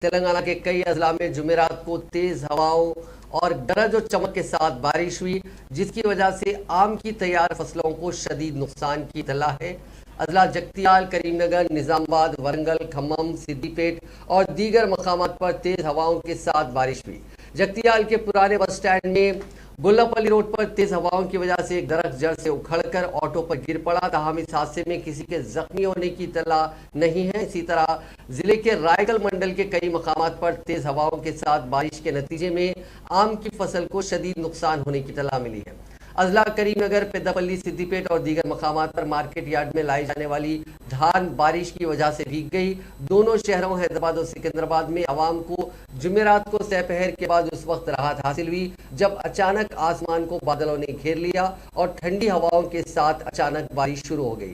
تلنگانہ کے کئی اضلاع میں جمعرات کو تیز ہواؤں اور گرج و چمک کے ساتھ بارش ہوئی، جس کی وجہ سے آم کی تیار فصلوں کو شدید نقصان کی اطلاع ہے۔ اضلاع جگتیال، کریم نگر، نظام آباد، ورنگل، کھمم، سدی پیٹ اور دیگر مقامات پر تیز ہواؤں کے ساتھ بارش ہوئی۔ جگتیال کے پرانے بس سٹینڈ میں گلہ پلی روڈ پر تیز ہواؤں کی وجہ سے ایک درخت جڑ سے اکھڑ کر آٹو پر گر پڑا، تاہم اس حادثے میں کسی کے زخمی ہونے کی اطلاع نہیں ہے۔ اسی طرح ضلع کے رائے گل منڈل کے کئی مقامات پر تیز ہواؤں کے ساتھ بارش کے نتیجے میں آم کی فصل کو شدید نقصان ہونے کی اطلاع ملی ہے۔ اضلاع کریم نگر، پیداپلی، سدی پیٹ اور دیگر مقامات پر مارکیٹ یارڈ میں لائی جانے والی دھان بارش کی وجہ سے بھیگ گئی۔ دونوں شہروں حیدرآباد اور سکندرآباد میں عوام کو جمعرات کو سہ پہر کے بعد اس وقت راحت حاصل ہوئی جب اچانک آسمان کو بادلوں نے گھیر لیا اور ٹھنڈی ہواؤں کے ساتھ اچانک بارش شروع ہو گئی،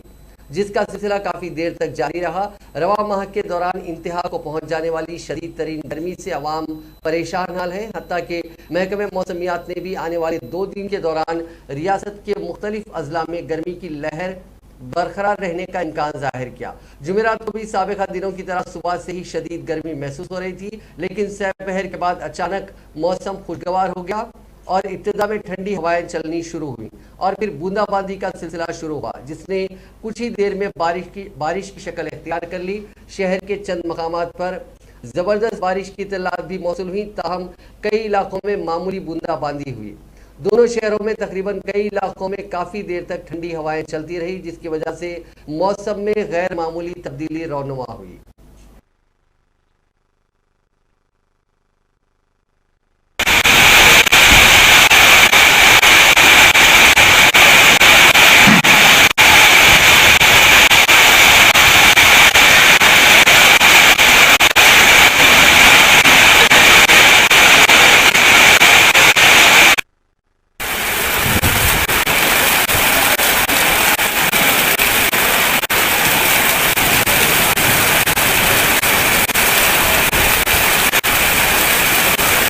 جس کا سلسلہ کافی دیر تک جاری رہا۔ رواں ماہ کے دوران انتہا کو پہنچ جانے والی شدید ترین گرمی سے عوام پریشان حال ہے، حتیٰ کہ محکمہ موسمیات نے بھی آنے والے 2 دن کے دوران ریاست کے مختلف اضلاع میں گرمی کی لہر برقرار رہنے کا امکان ظاہر کیا۔ جمعرات کو بھی سابقہ دنوں کی طرح صبح سے ہی شدید گرمی محسوس ہو رہی تھی، لیکن سہ پہر کے بعد اچانک موسم خوشگوار ہو گیا اور ابتدا میں ٹھنڈی ہوائیں چلنی شروع ہوئیں اور پھر بوندا باندی کا سلسلہ شروع ہوا، جس نے کچھ ہی دیر میں بارش کی شکل اختیار کر لی۔ شہر کے چند مقامات پر زبردست بارش کی اطلاعات بھی موصول ہوئی، تاہم کئی علاقوں میں معمولی بوندا باندی ہوئی۔ دونوں شہروں میں تقریباً کئی علاقوں میں کافی دیر تک ٹھنڈی ہوائیں چلتی رہی، جس کی وجہ سے موسم میں غیر معمولی تبدیلی رونما ہوئی۔